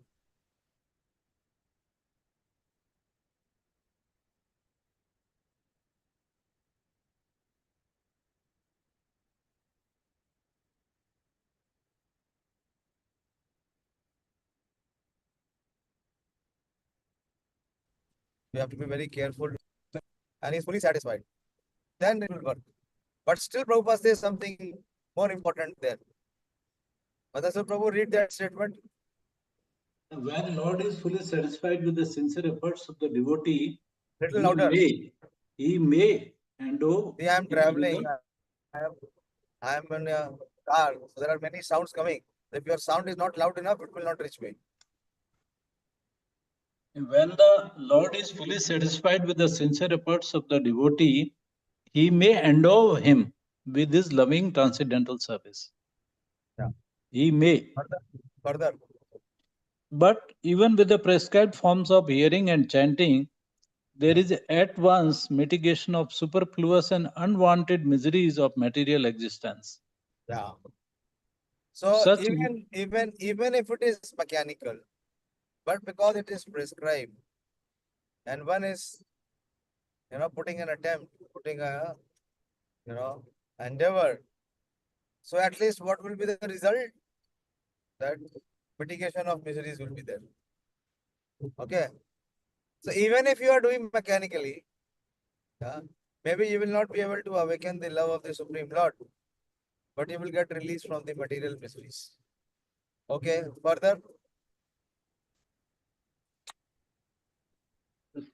[SPEAKER 1] you have to be very careful, and he's fully satisfied. Then it will work. But still, Prabhupada says something more important there. Madhasur Prabhu, read that statement.
[SPEAKER 6] When Lord is fully satisfied with the sincere efforts of the devotee,
[SPEAKER 1] Little louder.
[SPEAKER 6] he may endow.
[SPEAKER 1] See, I am
[SPEAKER 6] him
[SPEAKER 1] traveling.
[SPEAKER 6] with
[SPEAKER 1] I am in a car. So there are many sounds coming. If your sound is not loud enough, it will not reach me.
[SPEAKER 6] When the Lord is fully satisfied with the sincere efforts of the devotee, he may endow him with his loving transcendental service.
[SPEAKER 1] Yeah.
[SPEAKER 6] He may.
[SPEAKER 1] Further.
[SPEAKER 6] But even with the prescribed forms of hearing and chanting, there is at once mitigation of superfluous and unwanted miseries of material existence.
[SPEAKER 1] Yeah. So
[SPEAKER 6] Such
[SPEAKER 1] even if it is mechanical, but because it is prescribed, and one is putting an attempt, putting a endeavor. So at least what will be the result? That mitigation of miseries will be there. Okay. So even if you are doing mechanically, maybe you will not be able to awaken the love of the Supreme Lord, but you will get released from the material miseries. Okay. Further.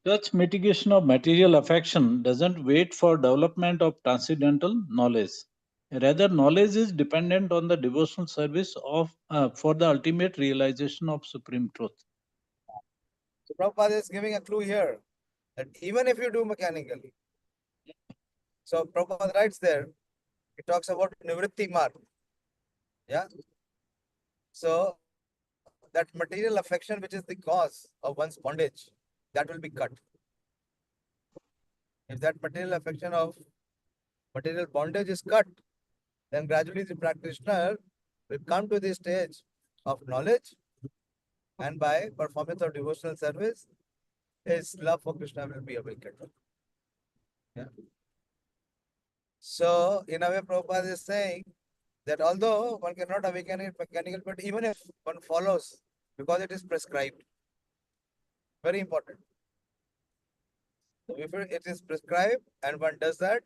[SPEAKER 6] Such mitigation of material affection doesn't wait for development of transcendental knowledge. Rather, knowledge is dependent on the devotional service for the ultimate realization of supreme truth.
[SPEAKER 1] So Prabhupada is giving a clue here that even if you do mechanically, so Prabhupada writes there, he talks about Nivritti Marg. Yeah. So that material affection, which is the cause of one's bondage, that will be cut. If that material affection of material bondage is cut, then gradually the practitioner will come to the stage of knowledge, and by performance of devotional service, his love for Krishna will be awakened. Yeah. So, in a way, Prabhupada is saying that although one cannot awaken it mechanical, but even if one follows, because it is prescribed, very important. So if it is prescribed and one does that,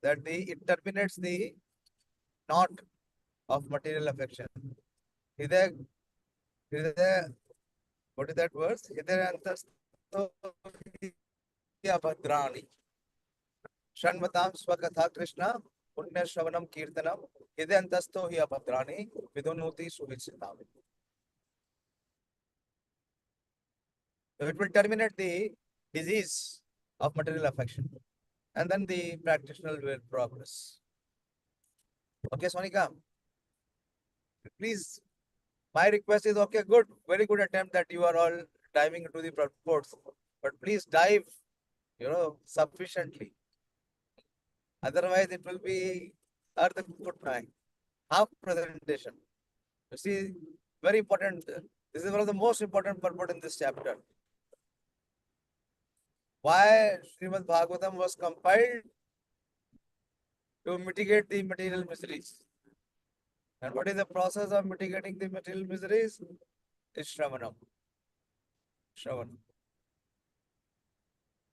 [SPEAKER 1] it terminates the knot of material affection. What is that verse? Bhadrani. Shanmatam Swakatha Krishna, Punya Shravanam Kirtanam, Hidantasto hi abhadrani, Vidunuti Suvichitam. So it will terminate the disease of material affection, and then the practitioner will progress. Okay, Sonika? Please, my request is, okay, good, very good attempt that you are all diving into the purports, but please dive, sufficiently. Otherwise, it will be earth putnai, half presentation. You see, very important. This is one of the most important purport in this chapter. Why Srimad Bhagavatam was compiled? To mitigate the material miseries. And what is the process of mitigating the material miseries? Is Shravanam. Shravanam.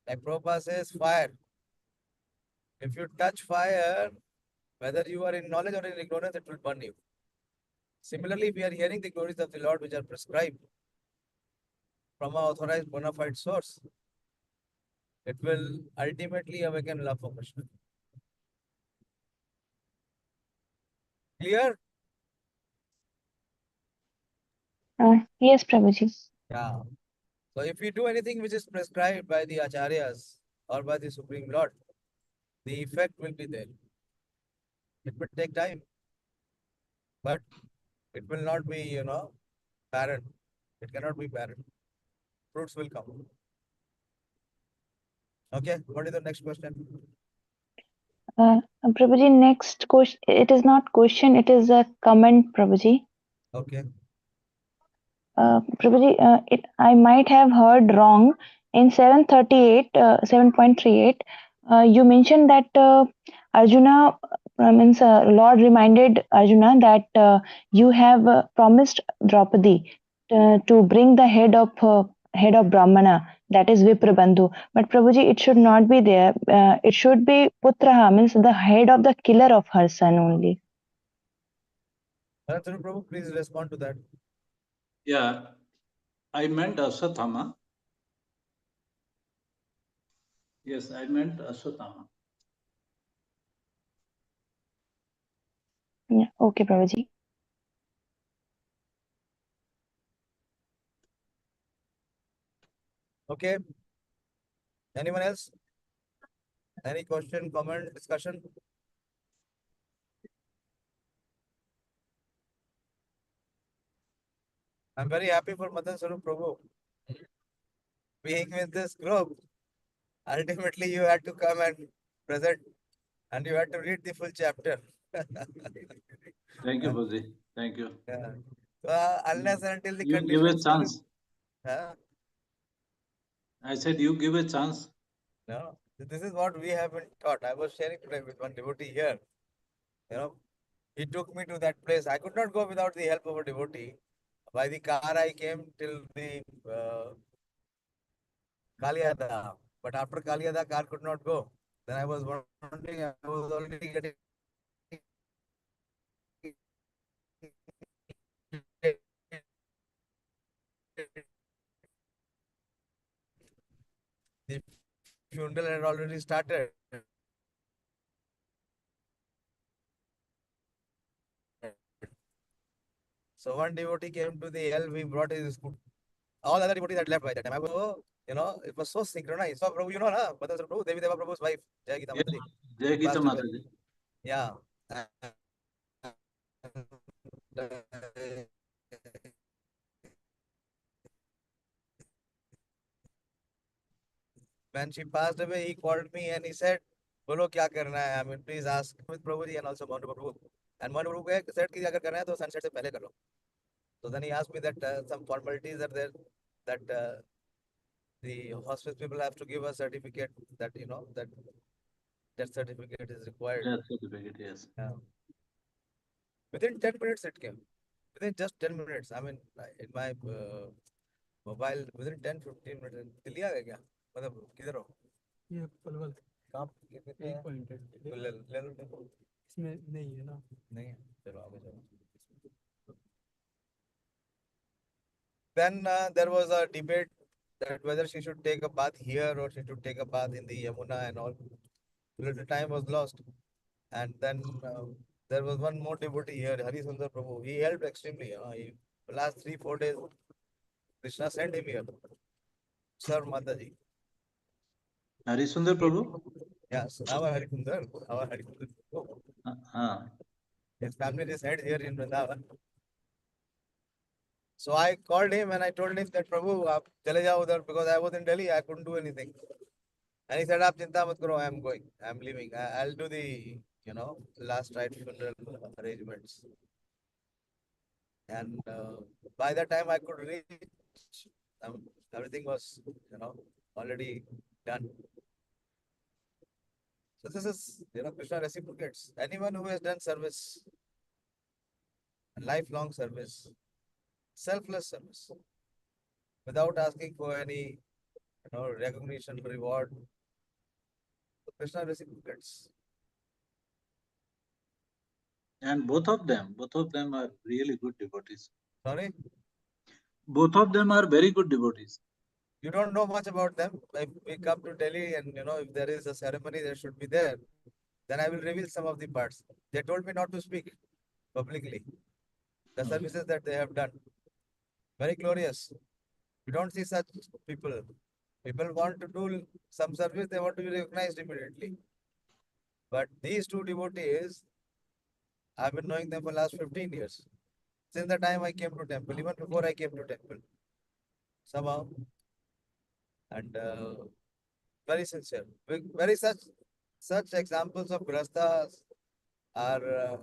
[SPEAKER 1] Like Prabhupada says, fire. If you touch fire, whether you are in knowledge or in ignorance, it will burn you. Similarly, we are hearing the glories of the Lord which are prescribed from an authorized bona fide source. It will ultimately awaken love for Krishna. Clear?
[SPEAKER 7] Yes, Prabhuji.
[SPEAKER 1] Yeah. So if we do anything which is prescribed by the acharyas or by the Supreme Lord, the effect will be there. It will take time, but it will not be, barren. It cannot be barren. Fruits will come. Okay, what is the next question?
[SPEAKER 7] Prabhuji, next question. It is not question. It is a comment, Prabhuji.
[SPEAKER 1] Okay.
[SPEAKER 7] Prabhuji, I might have heard wrong. In 7.38, you mentioned that Arjuna, means Lord reminded Arjuna that you have promised Draupadi to bring the head of Brahmana, that is Viprabandhu. But Prabhuji, it should not be there. It should be Putraha, means the head of the killer of her son only.
[SPEAKER 1] Bharatanu Prabhu, please respond to that.
[SPEAKER 6] Yeah, I meant Ashwatthama. Yes, I meant Ashwatthama.
[SPEAKER 7] Yeah, okay, Prabhuji.
[SPEAKER 1] Okay. Anyone else? Any question, comment, discussion? I'm very happy for Madan Sarup Prabhu. Being with this group, ultimately you had to come and present and you had to read the full chapter.
[SPEAKER 6] Thank you, Prabhuji. Thank you.
[SPEAKER 1] Yeah. So, unless and until the
[SPEAKER 6] You give a
[SPEAKER 1] conditions.
[SPEAKER 6] chance.
[SPEAKER 1] Huh?
[SPEAKER 6] I said you give a chance.
[SPEAKER 1] No, this is what we have been taught. I was sharing today with one devotee here. He took me to that place. I could not go without the help of a devotee. By the car, I came till the Kaliyada. But after Kaliyada, car could not go. Then I was wondering, I was already getting the funeral had already started. So one devotee came to the L, we brought his scooter. All other devotees had left by that time. I was, it was so synchronized. So Prabhu, na, Madan Sarup Prabhu, Devi Deva Prabhu's wife, Jai Gita
[SPEAKER 6] Yeah.
[SPEAKER 1] Mataji.
[SPEAKER 6] Jai Gita
[SPEAKER 1] Passed away.
[SPEAKER 6] Mataji.
[SPEAKER 1] Yeah. When she passed away, he called me and he said, Bolo kya karna hai? I mean, please ask with Prabhuji and also Manu Prabhu. And Manu Prabhu said ki agar karna hai to sunset se pehle karo. So then he asked me that some formalities are there that the hospice people have to give a certificate that, that certificate is required.
[SPEAKER 6] Death certificate, yes.
[SPEAKER 1] Yeah. Within 10 minutes it came. Within just 10 minutes. I mean, in my mobile, within 10-15 minutes. Delhi आ गया क्या? मतलब किधर हो?
[SPEAKER 5] ये पलवल
[SPEAKER 1] कहाँ कितने हैं?
[SPEAKER 5] 1 point है
[SPEAKER 1] तो ले लो देखो।
[SPEAKER 5] इसमें नहीं है ना
[SPEAKER 1] नहीं है। चलो आगे चलो। Then there was a debate that whether she should take a bath here or she should take a bath in the Yamuna and all. Little time was lost. And then there was one more devotee here, Hari Sundar Prabhu. He helped extremely. Last 3-4 days, Krishna sent him here. Sir Mataji.
[SPEAKER 6] Hari Sundar Prabhu?
[SPEAKER 1] Yes, our Hari Sundar. Our Hari Sundar. His family resides here in Vrindavan. So I called him and I told him that Prabhu, aap chale jao udhar, because I was in Delhi, I couldn't do anything. And he said, "Aap chinta mat karo, I am going. I am leaving. I'll do the, last rite funeral arrangements." And by the time I could reach, everything was, already done. So this is, Krishna reciprocates. Anyone who has done service, lifelong service, selfless service, without asking for any, recognition, reward, so Krishna reciprocates.
[SPEAKER 6] And both of them are really good devotees.
[SPEAKER 1] Sorry,
[SPEAKER 6] Both of them are very good devotees.
[SPEAKER 1] you don't know much about them. If we come to Delhi and, if there is a ceremony that should be there, then I will reveal some of the parts. They told me not to speak publicly. The services that they have done. Very glorious. You don't see such people. People want to do some service, they want to be recognized immediately. But these two devotees, I've been knowing them for last 15 years. Since the time I came to temple, even before I came to temple. Somehow. And very sincere. Very such examples of grastas are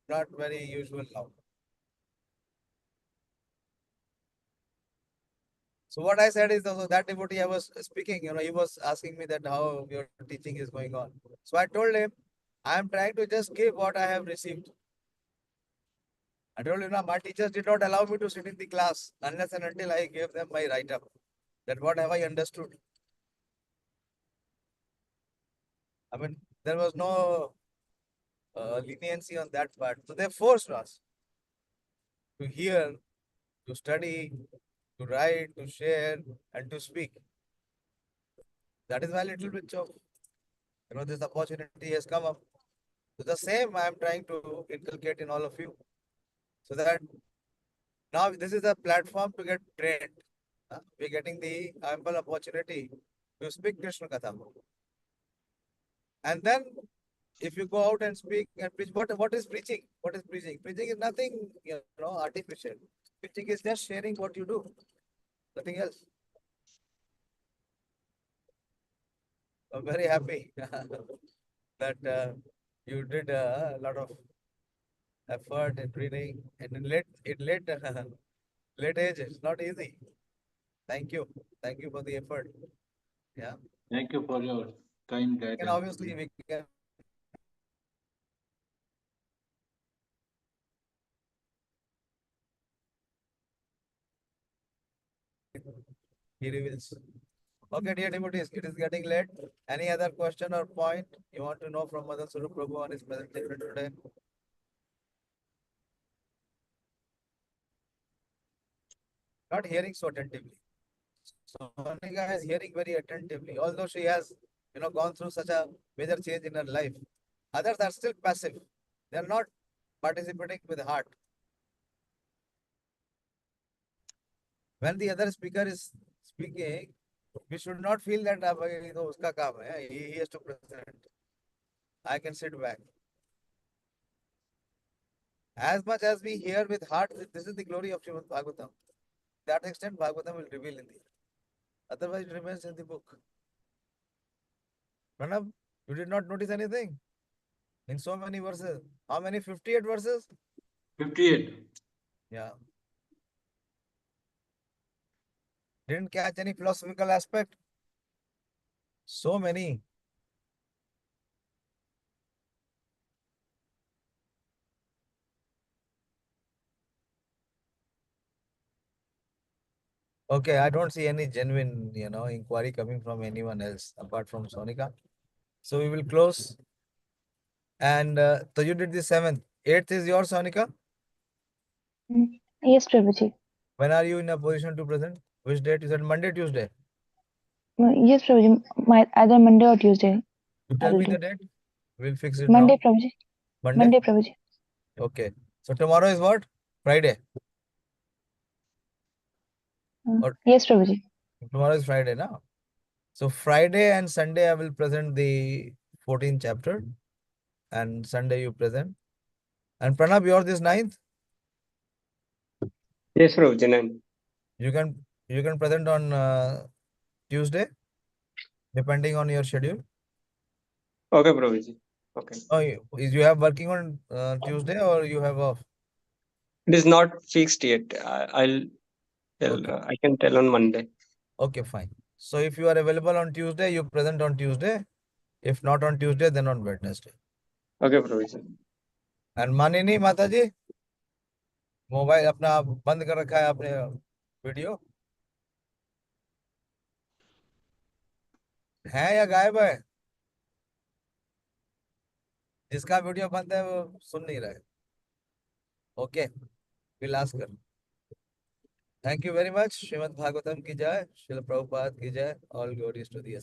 [SPEAKER 1] not very usual now. So what I said is also that devotee I was speaking, he was asking me that how your teaching is going on. So I told him, I am trying to just give what I have received. I told him, my teachers did not allow me to sit in the class unless and until I gave them my write-up. That what have I understood. I mean, there was no leniency on that part. So they forced us to hear, to study, to write, to share, and to speak. That is why a little bit of, this opportunity has come up. So the same I am trying to inculcate in all of you. So that now this is a platform to get trained. We're getting the ample opportunity to speak Krishna Katha. And then if you go out and speak and preach, what is preaching? What is preaching? Preaching is nothing, artificial. Preaching is just sharing what you do. Nothing else. I'm very happy that you did a lot of effort in reading and in late late age. It's not easy. Thank you. Thank you for the effort. Yeah.
[SPEAKER 6] Thank you for your kind guidance.
[SPEAKER 1] And obviously we can he reveals. Okay, dear devotees, it is getting late. Any other question or point you want to know from Madan Swarup Prabhu on his presentation today? Not hearing so attentively. So Monica is hearing very attentively, although she has, gone through such a major change in her life. Others are still passive. They are not participating with heart. When the other speaker is speaking, we should not feel that uska kaam hai. He has to present. I can sit back. As much as we hear with heart, this is the glory of Srimad Bhagavatam. That extent, Bhagavatam will reveal in the. Otherwise, it remains in the book. Pranav, you did not notice anything in so many verses. How many? 58 verses?
[SPEAKER 6] 58.
[SPEAKER 1] Yeah. Didn't catch any philosophical aspect. So many. Okay, I don't see any genuine, inquiry coming from anyone else apart from Sonika. So we will close. And so you did the 7th. 8th is yours, Sonika?
[SPEAKER 7] Yes, Prabhuji.
[SPEAKER 1] When are you in a position to present? Which date? You said Monday, Tuesday?
[SPEAKER 7] Yes, Prabhuji. Either Monday or Tuesday.
[SPEAKER 1] You tell
[SPEAKER 7] will
[SPEAKER 1] me
[SPEAKER 7] do.
[SPEAKER 1] the date. We'll fix it
[SPEAKER 7] Monday,
[SPEAKER 1] now.
[SPEAKER 7] Prabhuji.
[SPEAKER 1] Monday?
[SPEAKER 7] Monday, Prabhuji.
[SPEAKER 1] Okay. So tomorrow is what? Friday. Or-
[SPEAKER 7] Yes, Prabhuji.
[SPEAKER 1] Tomorrow is Friday now. So Friday and Sunday I will present the 14th chapter. And Sunday you present. And Pranab, yours is 9th.
[SPEAKER 3] Yes, Prabhuji, 9.
[SPEAKER 1] You can present on Tuesday. depending on your schedule.
[SPEAKER 3] Okay, Prabhuji. Okay.
[SPEAKER 1] Oh, is you have working on Tuesday or you have off?
[SPEAKER 3] It is not fixed yet. I'll tell.
[SPEAKER 1] Okay.
[SPEAKER 3] I can tell on Monday.
[SPEAKER 1] Okay, fine. So if you are available on Tuesday, you present on Tuesday. If not on Tuesday, then on Wednesday.
[SPEAKER 3] Okay, Prabhuji.
[SPEAKER 1] And मानिनी माता जी mobile अपना बंद कर रखा है आपने video है या गायब है जिसका वीडियो बंद है वो सुन नहीं रहा है ओके विलास कर thank you very much Shrimad Bhagavatam की जय श्रील प्रभुपाद की जय ऑल ग्लोरीज टू दी